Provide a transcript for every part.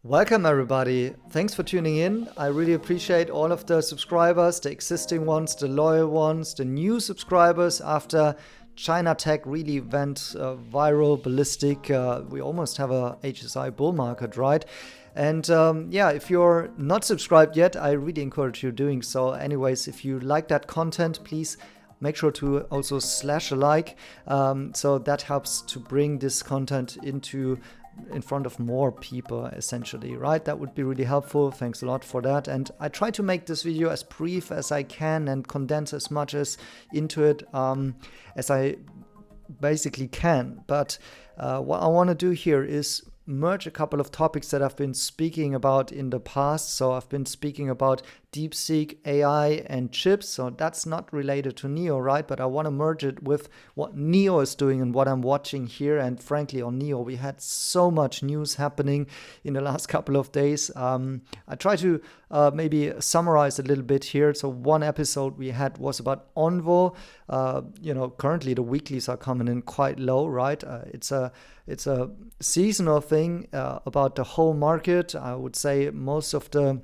Welcome everybody. Thanks for tuning in. I really appreciate all of the subscribers, the existing ones, the loyal ones, the new subscribers after China tech really went viral, ballistic. We almost have a HSI bull market, right? And if you're not subscribed yet, I really encourage you doing so. Anyways, if you like that content, please make sure to also slash a like. So that helps to bring this content in front of more people, essentially, right? That would be really helpful. Thanks a lot for that. And I try to make this video as brief as I can and condense as much as into it as I basically can. But what I want to do here is merge a couple of topics that I've been speaking about in the past. So I've been speaking about Deepseek, AI, and chips. So that's not related to NIO, right? But I want to merge it with what NIO is doing and what I'm watching here. And frankly, on NIO, we had so much news happening in the last couple of days. I try to maybe summarize a little bit here. So one episode we had was about Onvo. Currently the weeklies are coming in quite low, right? It's a seasonal thing about the whole market. I would say most of the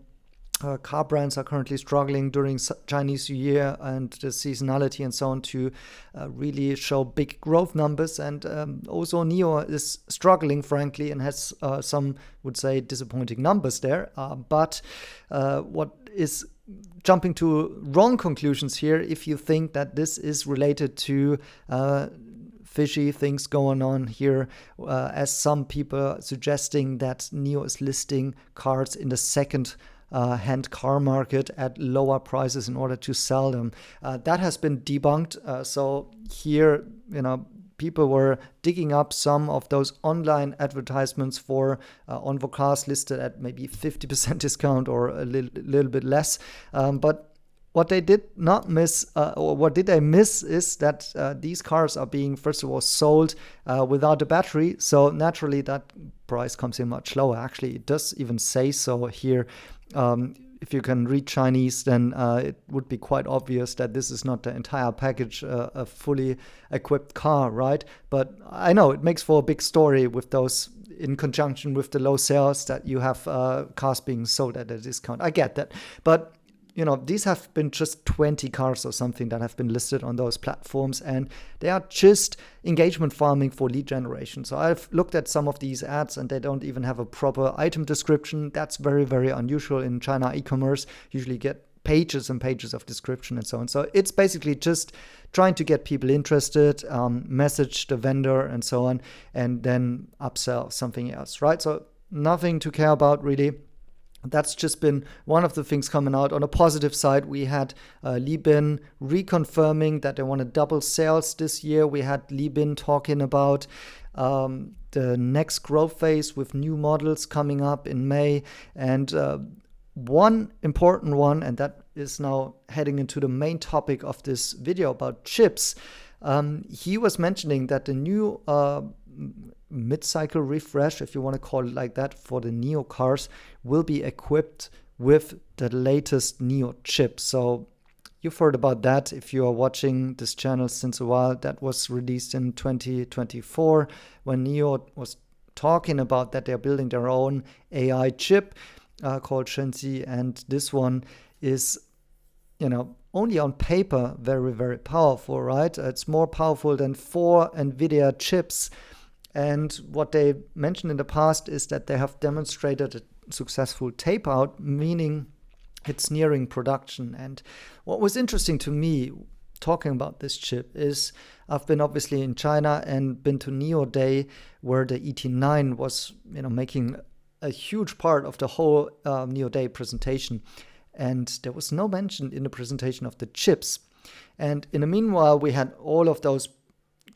car brands are currently struggling during Chinese New Year and the seasonality and so on to really show big growth numbers. And also NIO is struggling, frankly, and has some, would say, disappointing numbers there. But what is jumping to wrong conclusions here, if you think that this is related to fishy things going on here, as some people are suggesting that NIO is listing cars in the second hand car market at lower prices in order to sell them. That has been debunked. So here, people were digging up some of those online advertisements for Onvo cars listed at maybe 50% discount or a little bit less. But what they did not miss, or what did they miss, is that these cars are being, first of all, sold without a battery. So naturally, that price comes in much lower. Actually, it does even say so here. If you can read Chinese, then it would be quite obvious that this is not the entire package, a fully equipped car, right? But I know it makes for a big story with those, in conjunction with the low sales, that you have cars being sold at a discount. I get that. But these have been just 20 cars or something that have been listed on those platforms, and they are just engagement farming for lead generation. So I've looked at some of these ads and they don't even have a proper item description. That's very, very unusual in China e-commerce. Usually get pages and pages of description and so on. So it's basically just trying to get people interested, message the vendor and so on, and then upsell something else, right? So nothing to care about, really. That's just been one of the things coming out. On a positive side, we had Li Bin reconfirming that they want to double sales this year. We had Li Bin talking about the next growth phase with new models coming up in May. And one important one, and that is now heading into the main topic of this video about chips. He was mentioning that the new mid-cycle refresh, if you want to call it like that, for the NIO cars will be equipped with the latest NIO chip. So you've heard about that if you are watching this channel since a while. That was released in 2024 when NIO was talking about that they're building their own AI chip called Shenxi, and this one is only on paper very, very powerful, right? It's more powerful than 4 Nvidia chips. And what they mentioned in the past is that they have demonstrated a successful tape out, meaning it's nearing production. And what was interesting to me talking about this chip is I've been obviously in China and been to NIO Day, where the ET9 was making a huge part of the whole NIO Day presentation. And there was no mention in the presentation of the chips. And in the meanwhile, we had all of those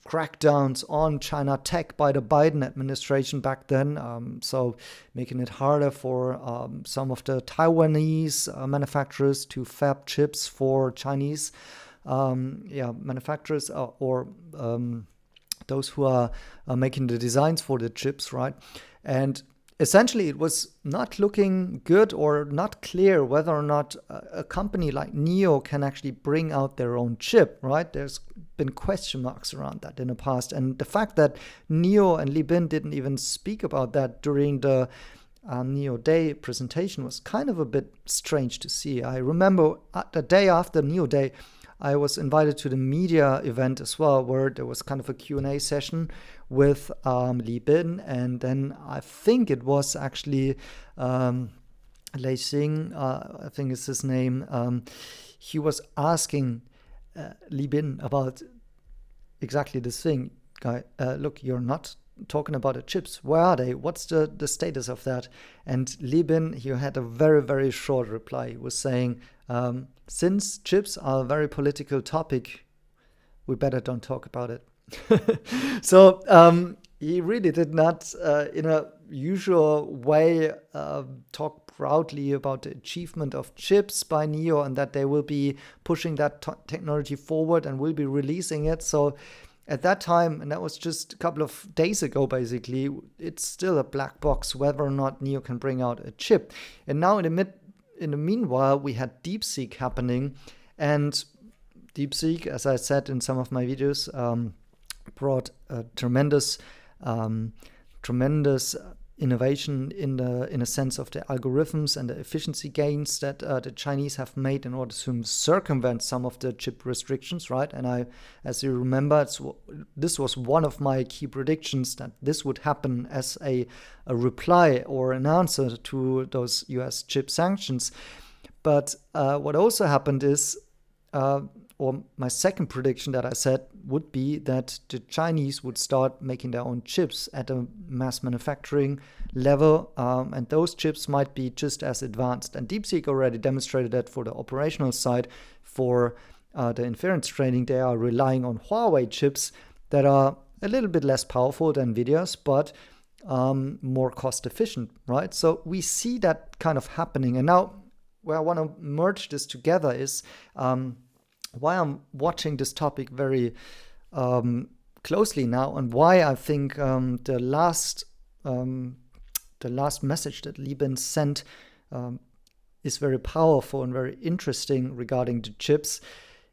crackdowns on China tech by the Biden administration back then, so making it harder for some of the Taiwanese manufacturers to fab chips for Chinese manufacturers or those who are making the designs for the chips, right? And essentially, it was not looking good or not clear whether or not a company like NIO can actually bring out their own chip, right? There's been question marks around that in the past. And the fact that NIO and Li Bin didn't even speak about that during the NIO Day presentation was kind of a bit strange to see. I remember the day after NIO Day, I was invited to the media event as well, where there was kind of a Q&A session with Li Bin, and then I think it was actually Lei Xing, I think is his name. He was asking Li Bin about exactly this thing. Guy, look, you're not talking about the chips. Where are they? What's the status of that? And Li Bin, he had a very, very short reply. He was saying, since chips are a very political topic, we better don't talk about it. So he really did not, in a usual way, talk proudly about the achievement of chips by NIO and that they will be pushing that technology forward and will be releasing it. So at that time, and that was just a couple of days ago, basically, it's still a black box whether or not NIO can bring out a chip. And now in the meanwhile, we had Deepseek happening, and Deepseek, as I said in some of my videos, brought a tremendous innovation in a sense of the algorithms and the efficiency gains that the Chinese have made in order to circumvent some of the chip restrictions, right? And as you remember, this was one of my key predictions, that this would happen as a reply or an answer to those US chip sanctions. But what also happened is, or my second prediction that I said would be that the Chinese would start making their own chips at a mass manufacturing level, and those chips might be just as advanced. And Deepseek already demonstrated that for the operational side. For the inference training, they are relying on Huawei chips that are a little bit less powerful than Nvidia's, but more cost efficient, right? So we see that kind of happening. And now where I want to merge this together is why I'm watching this topic very closely now, and why I think the last message that Li Bin sent is very powerful and very interesting regarding the chips,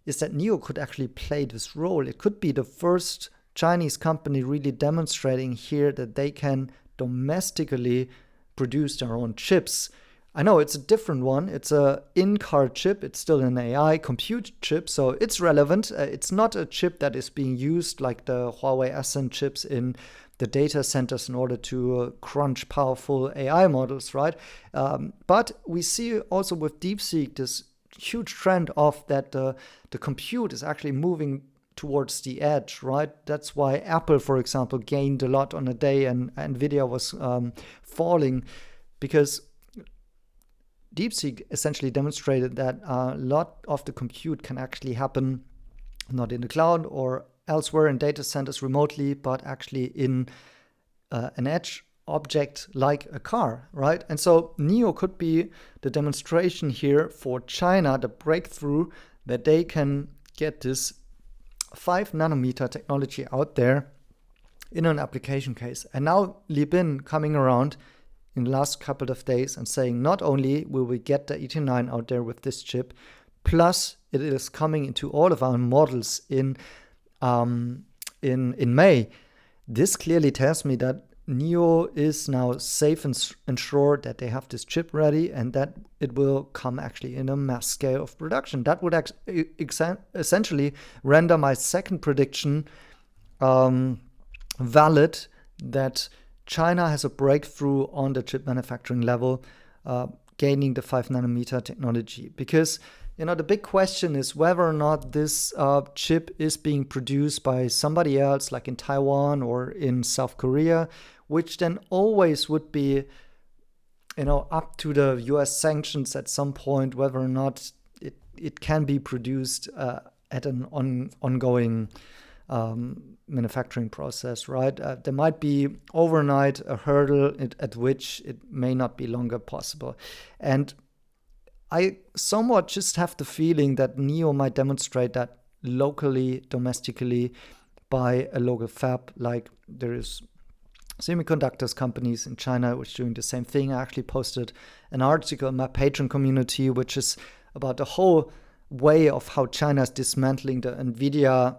is that NIO could actually play this role. It could be the first Chinese company really demonstrating here that they can domestically produce their own chips. I know it's a different one. It's a in-car chip. It's still an AI compute chip, so it's relevant. It's not a chip that is being used like the Huawei Ascend chips in the data centers in order to crunch powerful AI models, right? But we see also with Deepseek this huge trend of that the compute is actually moving towards the edge, right? That's why Apple, for example, gained a lot on a day and Nvidia was falling, because Deepseek essentially demonstrated that a lot of the compute can actually happen not in the cloud or elsewhere in data centers remotely, but actually in an edge object like a car, right? And so NIO could be the demonstration here for China, the breakthrough that they can get this 5 nanometer technology out there in an application case. And now Li Bin coming around in the last couple of days and saying, not only will we get the ET9 out there with this chip, plus it is coming into all of our models in May. This clearly tells me that NIO is now safe and sure that they have this chip ready and that it will come actually in a mass scale of production. That would essentially render my second prediction valid, that China has a breakthrough on the chip manufacturing level, gaining the 5 nanometer technology. Because, the big question is whether or not this chip is being produced by somebody else, like in Taiwan or in South Korea, which then always would be, up to the US sanctions at some point, whether or not it can be produced at an ongoing manufacturing process, right? There might be overnight a hurdle at which it may not be longer possible. And I somewhat just have the feeling that NIO might demonstrate that locally, domestically, by a local fab. Like there is semiconductors companies in China which are doing the same thing. I actually posted an article in my Patreon community, which is about the whole way of how China is dismantling the Nvidia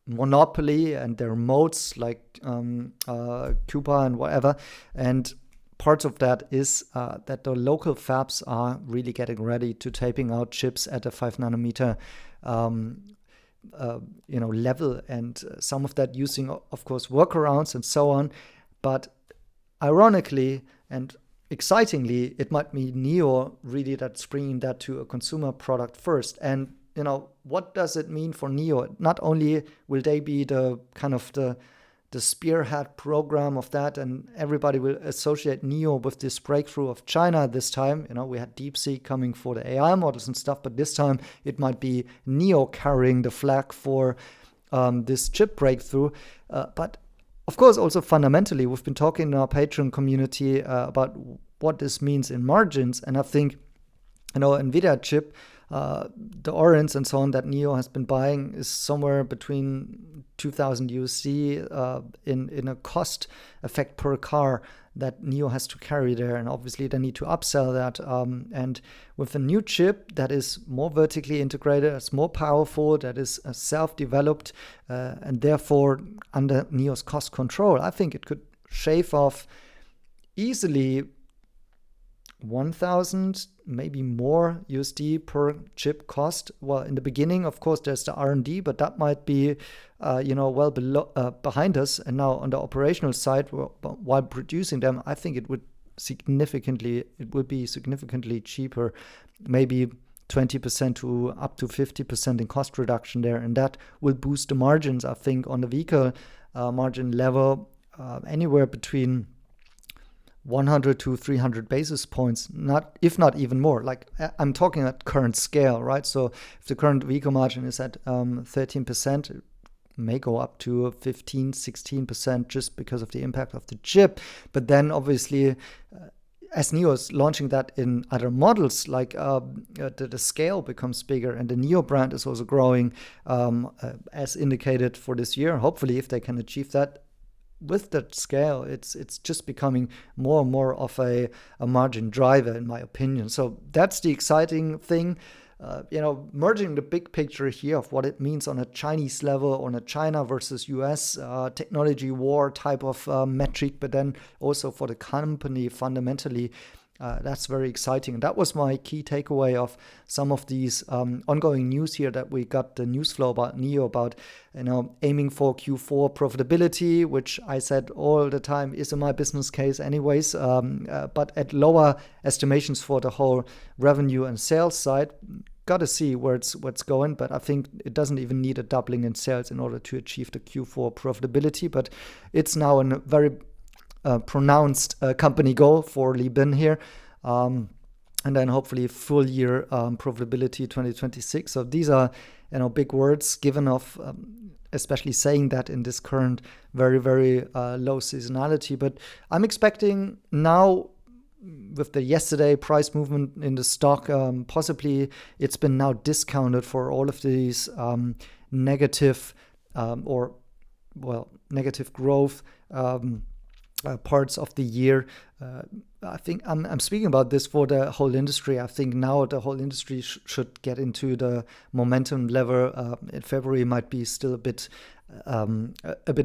monopoly and their moats like Cuba and whatever, and part of that is that the local fabs are really getting ready to taping out chips at a 5 nanometer level, and some of that using, of course, workarounds and so on. But ironically and excitingly, it might be NIO really that's bringing that to a consumer product first. And what does it mean for NIO? Not only will they be the kind of the spearhead program of that, and everybody will associate NIO with this breakthrough of China this time. We had Deepseek coming for the AI models and stuff, but this time it might be NIO carrying the flag for this chip breakthrough. But of course, also fundamentally, we've been talking in our Patreon community about what this means in margins, and I think Nvidia chip, the Orange and so on that NIO has been buying is somewhere between $2,000 in a cost effect per car that NIO has to carry there, and obviously they need to upsell that. And with a new chip that is more vertically integrated, it's more powerful, that is self-developed, and therefore under NIO's cost control, I think it could shave off easily 1,000, maybe more USD per chip cost. Well, in the beginning, of course, there's the R&D, but that might be, well behind us. And now on the operational side, while producing them, I think it would be significantly cheaper, maybe 20% to up to 50% in cost reduction there, and that will boost the margins. I think on the vehicle margin level, anywhere between 100 to 300 basis points, if not even more. Like, I'm talking at current scale, right? So if the current vehicle margin is at 13%, it may go up to 15, 16% just because of the impact of the chip. But then obviously, as NIO is launching that in other models, like the scale becomes bigger, and the NIO brand is also growing as indicated for this year. Hopefully, if they can achieve that, with that scale, it's just becoming more and more of a margin driver, in my opinion. So that's the exciting thing, merging the big picture here of what it means on a Chinese level, on a China versus US technology war type of metric, but then also for the company fundamentally. That's very exciting. And that was my key takeaway of some of these ongoing news here that we got the news flow about NIO, about aiming for Q4 profitability, which I said all the time is in my business case anyways, but at lower estimations for the whole revenue and sales side. Got to see where it's going, but I think it doesn't even need a doubling in sales in order to achieve the Q4 profitability. But it's now a very pronounced company goal for Li Bin here, and then hopefully full year profitability 2026. So these are big words given of especially saying that in this current very, very low seasonality. But I'm expecting now, with the yesterday price movement in the stock, possibly it's been now discounted for all of these negative negative growth parts of the year. I think I'm speaking about this for the whole industry. I think now the whole industry should get into the momentum level. In February might be still a bit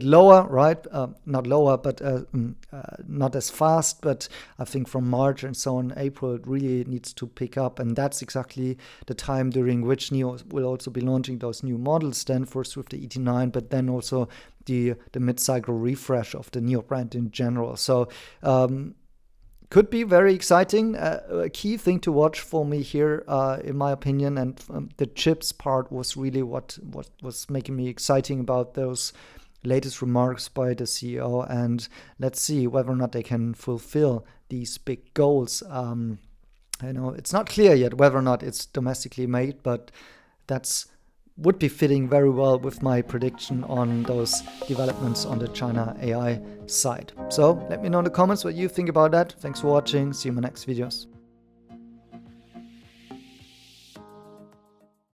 lower, right? Not lower, but not as fast. But I think from March and so on, April, it really needs to pick up. And that's exactly the time during which NIO will also be launching those new models, then first with the ET9, but then also the mid-cycle refresh of the NIO brand in general. So could be very exciting. A key thing to watch for me here, in my opinion, and the chips part was really what was making me exciting about those latest remarks by the CEO. And let's see whether or not they can fulfill these big goals. It's not clear yet whether or not it's domestically made, but that's would be fitting very well with my prediction on those developments on the China AI side. So let me know in the comments what you think about that. Thanks for watching. See you in my next videos.